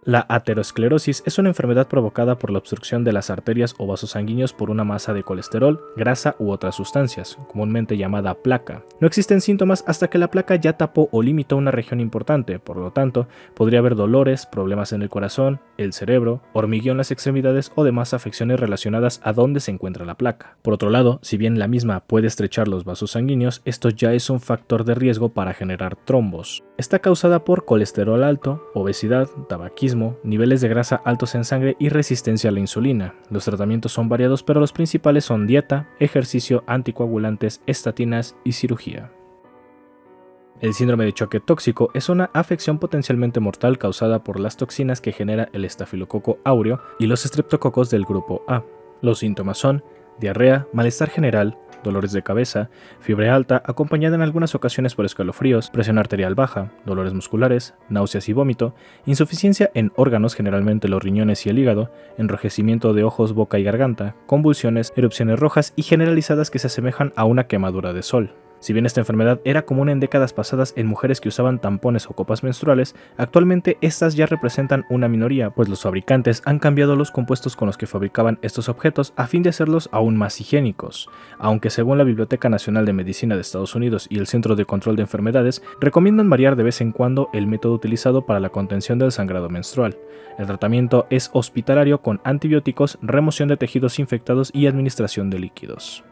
La aterosclerosis es una enfermedad provocada por la obstrucción de las arterias o vasos sanguíneos por una masa de colesterol, grasa u otras sustancias, comúnmente llamada placa. No existen síntomas hasta que la placa ya tapó o limitó una región importante, por lo tanto, podría haber dolores, problemas en el corazón, el cerebro, hormigueo en las extremidades o demás afecciones relacionadas a dónde se encuentra la placa. Por otro lado, si bien la misma puede estrechar los vasos sanguíneos, esto ya es un factor de riesgo para generar trombos. Está causada por colesterol alto, obesidad, tabaquismo, niveles de grasa altos en sangre y resistencia a la insulina. Los tratamientos son variados, pero los principales son dieta, ejercicio, anticoagulantes, estatinas y cirugía. El síndrome de choque tóxico es una afección potencialmente mortal causada por las toxinas que genera el estafilococo áureo y los estreptococos del grupo A. Los síntomas son diarrea, malestar general, dolores de cabeza, fiebre alta acompañada en algunas ocasiones por escalofríos, presión arterial baja, dolores musculares, náuseas y vómito, insuficiencia en órganos, generalmente los riñones y el hígado, enrojecimiento de ojos, boca y garganta, convulsiones, erupciones rojas y generalizadas que se asemejan a una quemadura de sol. Si bien esta enfermedad era común en décadas pasadas en mujeres que usaban tampones o copas menstruales, actualmente estas ya representan una minoría, pues los fabricantes han cambiado los compuestos con los que fabricaban estos objetos a fin de hacerlos aún más higiénicos, aunque según la Biblioteca Nacional de Medicina de Estados Unidos y el Centro de Control de Enfermedades, recomiendan variar de vez en cuando el método utilizado para la contención del sangrado menstrual. El tratamiento es hospitalario con antibióticos, remoción de tejidos infectados y administración de líquidos.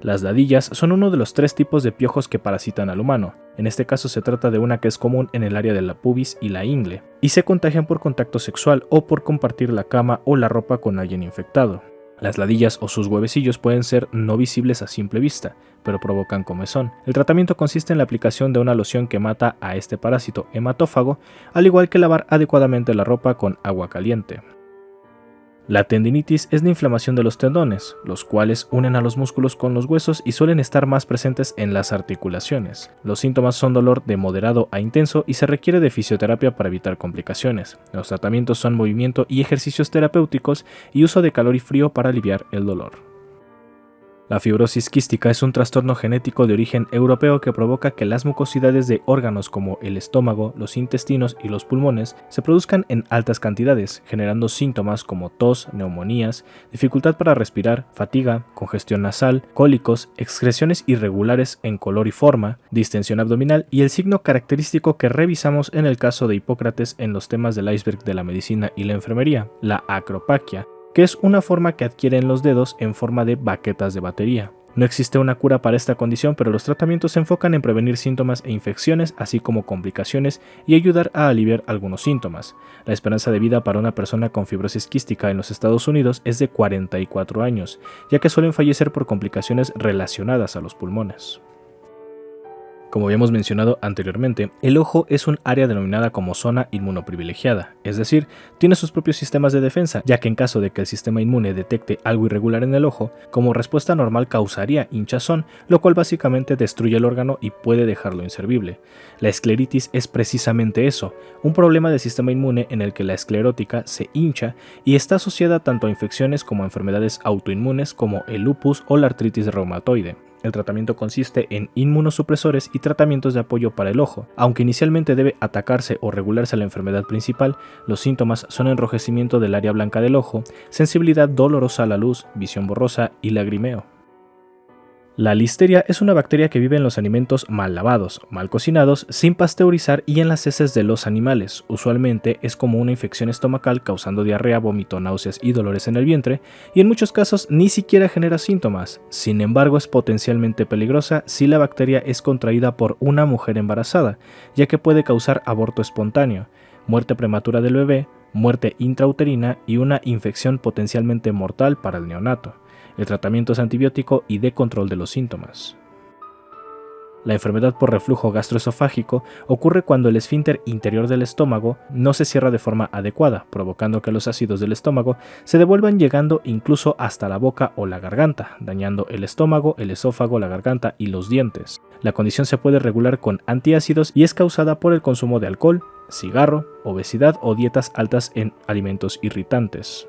Las ladillas son uno de los 3 tipos de piojos que parasitan al humano. En este caso se trata de una que es común en el área de la pubis y la ingle, y se contagian por contacto sexual o por compartir la cama o la ropa con alguien infectado. Las ladillas o sus huevecillos pueden ser no visibles a simple vista, pero provocan comezón. El tratamiento consiste en la aplicación de una loción que mata a este parásito hematófago, al igual que lavar adecuadamente la ropa con agua caliente. La tendinitis es la inflamación de los tendones, los cuales unen a los músculos con los huesos y suelen estar más presentes en las articulaciones. Los síntomas son dolor de moderado a intenso y se requiere de fisioterapia para evitar complicaciones. Los tratamientos son movimiento y ejercicios terapéuticos y uso de calor y frío para aliviar el dolor. La fibrosis quística es un trastorno genético de origen europeo que provoca que las mucosidades de órganos como el estómago, los intestinos y los pulmones se produzcan en altas cantidades, generando síntomas como tos, neumonías, dificultad para respirar, fatiga, congestión nasal, cólicos, excreciones irregulares en color y forma, distensión abdominal y el signo característico que revisamos en el caso de Hipócrates en los temas del iceberg de la medicina y la enfermería, la acropaquia, que es una forma que adquieren los dedos en forma de baquetas de batería. No existe una cura para esta condición, pero los tratamientos se enfocan en prevenir síntomas e infecciones, así como complicaciones, y ayudar a aliviar algunos síntomas. La esperanza de vida para una persona con fibrosis quística en los Estados Unidos es de 44 años, ya que suelen fallecer por complicaciones relacionadas a los pulmones. Como habíamos mencionado anteriormente, el ojo es un área denominada como zona inmunoprivilegiada, es decir, tiene sus propios sistemas de defensa, ya que en caso de que el sistema inmune detecte algo irregular en el ojo, como respuesta normal causaría hinchazón, lo cual básicamente destruye el órgano y puede dejarlo inservible. La escleritis es precisamente eso, un problema del sistema inmune en el que la esclerótica se hincha y está asociada tanto a infecciones como a enfermedades autoinmunes como el lupus o la artritis reumatoide. El tratamiento consiste en inmunosupresores y tratamientos de apoyo para el ojo. Aunque inicialmente debe atacarse o regularse la enfermedad principal, los síntomas son enrojecimiento del área blanca del ojo, sensibilidad dolorosa a la luz, visión borrosa y lagrimeo. La listeria es una bacteria que vive en los alimentos mal lavados, mal cocinados, sin pasteurizar y en las heces de los animales. Usualmente es como una infección estomacal causando diarrea, vómito, náuseas y dolores en el vientre, y en muchos casos ni siquiera genera síntomas. Sin embargo, es potencialmente peligrosa si la bacteria es contraída por una mujer embarazada, ya que puede causar aborto espontáneo, muerte prematura del bebé, muerte intrauterina y una infección potencialmente mortal para el neonato. El tratamiento es antibiótico y de control de los síntomas. La enfermedad por reflujo gastroesofágico ocurre cuando el esfínter interior del estómago no se cierra de forma adecuada, provocando que los ácidos del estómago se devuelvan llegando incluso hasta la boca o la garganta, dañando el estómago, el esófago, la garganta y los dientes. La condición se puede regular con antiácidos y es causada por el consumo de alcohol, cigarro, obesidad o dietas altas en alimentos irritantes.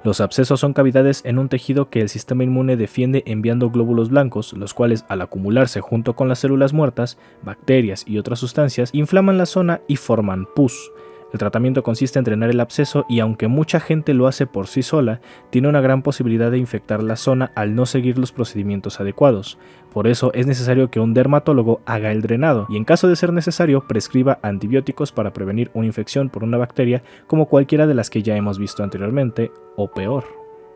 Los abscesos son cavidades en un tejido que el sistema inmune defiende enviando glóbulos blancos, los cuales al acumularse junto con las células muertas, bacterias y otras sustancias, inflaman la zona y forman pus. El tratamiento consiste en drenar el absceso y aunque mucha gente lo hace por sí sola, tiene una gran posibilidad de infectar la zona al no seguir los procedimientos adecuados. Por eso es necesario que un dermatólogo haga el drenado y en caso de ser necesario prescriba antibióticos para prevenir una infección por una bacteria como cualquiera de las que ya hemos visto anteriormente o peor.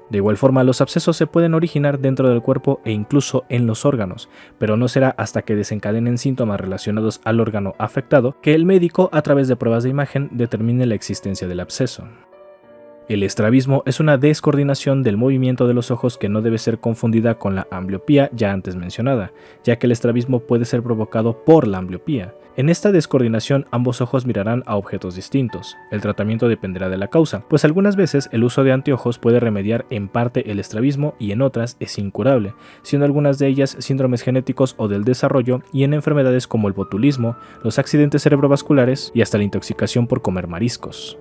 De igual forma, los abscesos se pueden originar dentro del cuerpo e incluso en los órganos, pero no será hasta que desencadenen síntomas relacionados al órgano afectado que el médico, a través de pruebas de imagen, determine la existencia del absceso. El estrabismo es una descoordinación del movimiento de los ojos que no debe ser confundida con la ambliopía ya antes mencionada, ya que el estrabismo puede ser provocado por la ambliopía. En esta descoordinación ambos ojos mirarán a objetos distintos. El tratamiento dependerá de la causa, pues algunas veces el uso de anteojos puede remediar en parte el estrabismo y en otras es incurable, siendo algunas de ellas síndromes genéticos o del desarrollo y en enfermedades como el botulismo, los accidentes cerebrovasculares y hasta la intoxicación por comer mariscos.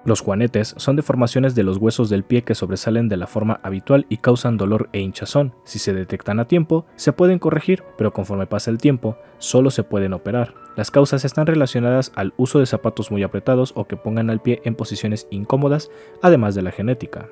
Los juanetes son deformaciones de los huesos del pie que sobresalen de la forma habitual y causan dolor e hinchazón. Si se detectan a tiempo, se pueden corregir, pero conforme pasa el tiempo, solo se pueden operar. Las causas están relacionadas al uso de zapatos muy apretados o que pongan al pie en posiciones incómodas, además de la genética.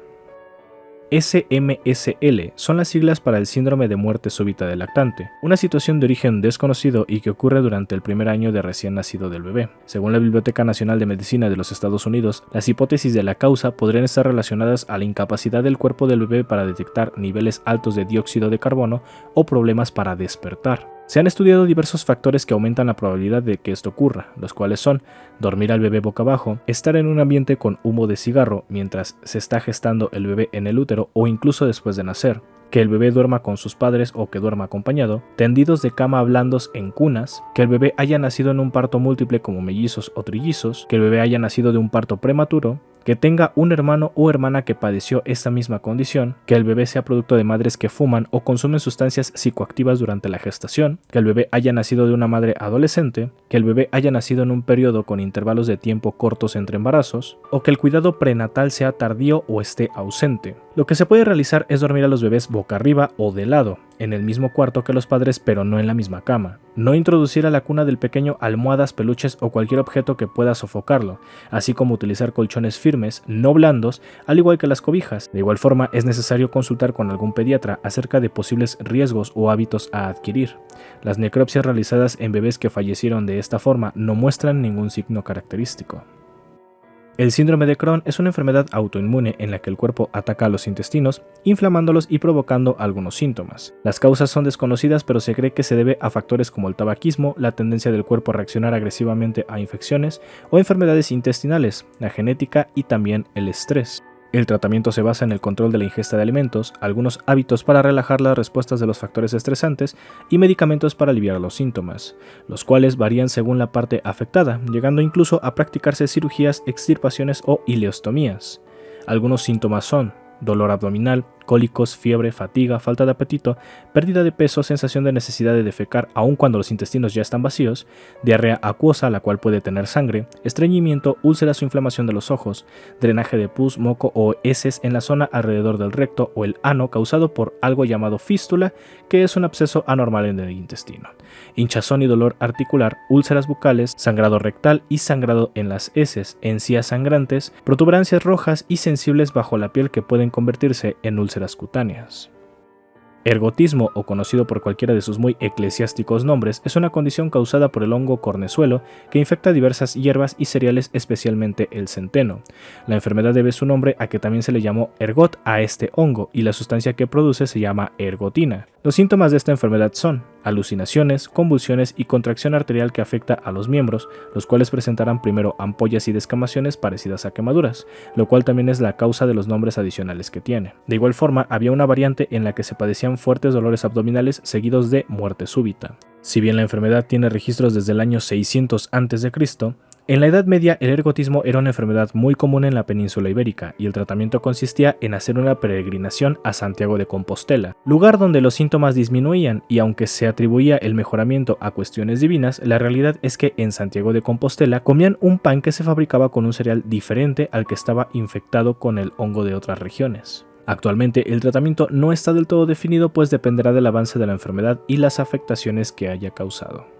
SMSL son las siglas para el síndrome de muerte súbita del lactante, una situación de origen desconocido y que ocurre durante el primer año de recién nacido del bebé. Según la Biblioteca Nacional de Medicina de los Estados Unidos, las hipótesis de la causa podrían estar relacionadas a la incapacidad del cuerpo del bebé para detectar niveles altos de dióxido de carbono o problemas para despertar. Se han estudiado diversos factores que aumentan la probabilidad de que esto ocurra, los cuales son dormir al bebé boca abajo, estar en un ambiente con humo de cigarro mientras se está gestando el bebé en el útero o incluso después de nacer, que el bebé duerma con sus padres o que duerma acompañado, tendidos de cama blandos en cunas, que el bebé haya nacido en un parto múltiple como mellizos o trillizos, que el bebé haya nacido de un parto prematuro, que tenga un hermano o hermana que padeció esta misma condición, que el bebé sea producto de madres que fuman o consumen sustancias psicoactivas durante la gestación, que el bebé haya nacido de una madre adolescente, que el bebé haya nacido en un periodo con intervalos de tiempo cortos entre embarazos, o que el cuidado prenatal sea tardío o esté ausente. Lo que se puede realizar es dormir a los bebés boca arriba o de lado, en el mismo cuarto que los padres pero no en la misma cama. No introducir a la cuna del pequeño almohadas, peluches o cualquier objeto que pueda sofocarlo, así como utilizar colchones firmes, no blandos, al igual que las cobijas. De igual forma, es necesario consultar con algún pediatra acerca de posibles riesgos o hábitos a adquirir. Las necropsias realizadas en bebés que fallecieron de esta forma no muestran ningún signo característico. El síndrome de Crohn es una enfermedad autoinmune en la que el cuerpo ataca a los intestinos, inflamándolos y provocando algunos síntomas. Las causas son desconocidas, pero se cree que se debe a factores como el tabaquismo, la tendencia del cuerpo a reaccionar agresivamente a infecciones o enfermedades intestinales, la genética y también el estrés. El tratamiento se basa en el control de la ingesta de alimentos, algunos hábitos para relajar las respuestas de los factores estresantes y medicamentos para aliviar los síntomas, los cuales varían según la parte afectada, llegando incluso a practicarse cirugías, extirpaciones o ileostomías. Algunos síntomas son dolor abdominal, cólicos, fiebre, fatiga, falta de apetito, pérdida de peso, sensación de necesidad de defecar aun cuando los intestinos ya están vacíos, diarrea acuosa, la cual puede tener sangre, estreñimiento, úlceras o inflamación de los ojos, drenaje de pus, moco o heces en la zona alrededor del recto o el ano causado por algo llamado fístula, que es un absceso anormal en el intestino, hinchazón y dolor articular, úlceras bucales, sangrado rectal y sangrado en las heces, encías sangrantes, protuberancias rojas y sensibles bajo la piel que pueden convertirse en úlceras cutáneas. Ergotismo, o conocido por cualquiera de sus muy eclesiásticos nombres, es una condición causada por el hongo cornezuelo que infecta diversas hierbas y cereales, especialmente el centeno. La enfermedad debe su nombre a que también se le llamó ergot a este hongo y la sustancia que produce se llama ergotina. Los síntomas de esta enfermedad son alucinaciones, convulsiones y contracción arterial que afecta a los miembros, los cuales presentarán primero ampollas y descamaciones parecidas a quemaduras, lo cual también es la causa de los nombres adicionales que tiene. De igual forma, había una variante en la que se padecían fuertes dolores abdominales seguidos de muerte súbita. Si bien la enfermedad tiene registros desde el año 600 a.C., en la Edad Media el ergotismo era una enfermedad muy común en la península ibérica y el tratamiento consistía en hacer una peregrinación a Santiago de Compostela, lugar donde los síntomas disminuían y aunque se atribuía el mejoramiento a cuestiones divinas, la realidad es que en Santiago de Compostela comían un pan que se fabricaba con un cereal diferente al que estaba infectado con el hongo de otras regiones. Actualmente el tratamiento no está del todo definido, pues dependerá del avance de la enfermedad y las afectaciones que haya causado.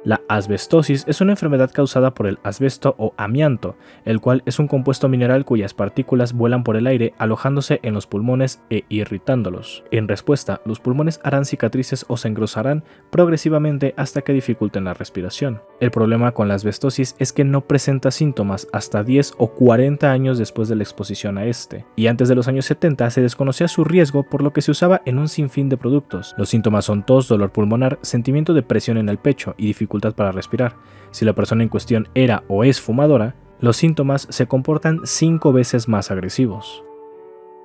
La asbestosis es una enfermedad causada por el asbesto o amianto, el cual es un compuesto mineral cuyas partículas vuelan por el aire alojándose en los pulmones e irritándolos. En respuesta, los pulmones harán cicatrices o se engrosarán progresivamente hasta que dificulten la respiración. El problema con la asbestosis es que no presenta síntomas hasta 10 o 40 años después de la exposición a este, y antes de los años 70 se desconocía su riesgo, por lo que se usaba en un sinfín de productos. Los síntomas son tos, dolor pulmonar, sentimiento de presión en el pecho y dificultad para respirar. Si la persona en cuestión era o es fumadora, los síntomas se comportan 5 veces más agresivos.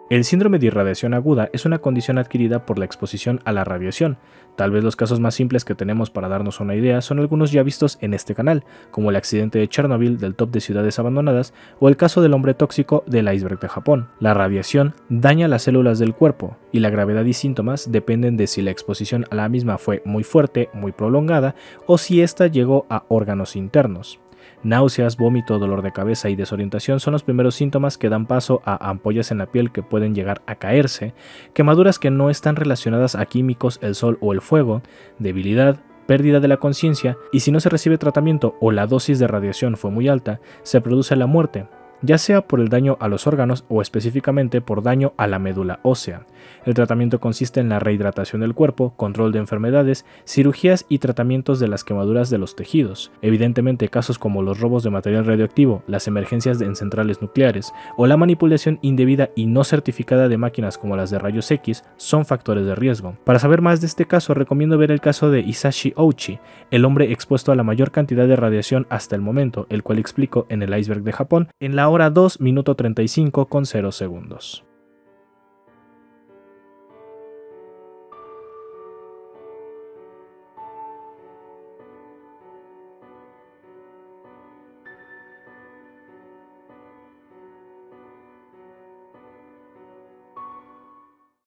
El síndrome de irradiación aguda es una condición adquirida por la exposición a la radiación. Tal vez los casos más simples que tenemos para darnos una idea son algunos ya vistos en este canal, como el accidente de Chernobyl del top de ciudades abandonadas o el caso del hombre tóxico del iceberg de Japón. La radiación daña las células del cuerpo y la gravedad y síntomas dependen de si la exposición a la misma fue muy fuerte, muy prolongada o si ésta llegó a órganos internos. Náuseas, vómito, dolor de cabeza y desorientación son los primeros síntomas que dan paso a ampollas en la piel que pueden llegar a caerse, quemaduras que no están relacionadas a químicos, el sol o el fuego, debilidad, pérdida de la conciencia y si no se recibe tratamiento o la dosis de radiación fue muy alta, se produce la muerte, ya sea por el daño a los órganos o específicamente por daño a la médula ósea. El tratamiento consiste en la rehidratación del cuerpo, control de enfermedades, cirugías y tratamientos de las quemaduras de los tejidos. Evidentemente, casos como los robos de material radioactivo, las emergencias en centrales nucleares o la manipulación indebida y no certificada de máquinas como las de rayos X son factores de riesgo. Para saber más de este caso, recomiendo ver el caso de Hisashi Ouchi, el hombre expuesto a la mayor cantidad de radiación hasta el momento, el cual explico en el iceberg de Japón en la hora 2 minuto 35 con 0 segundos.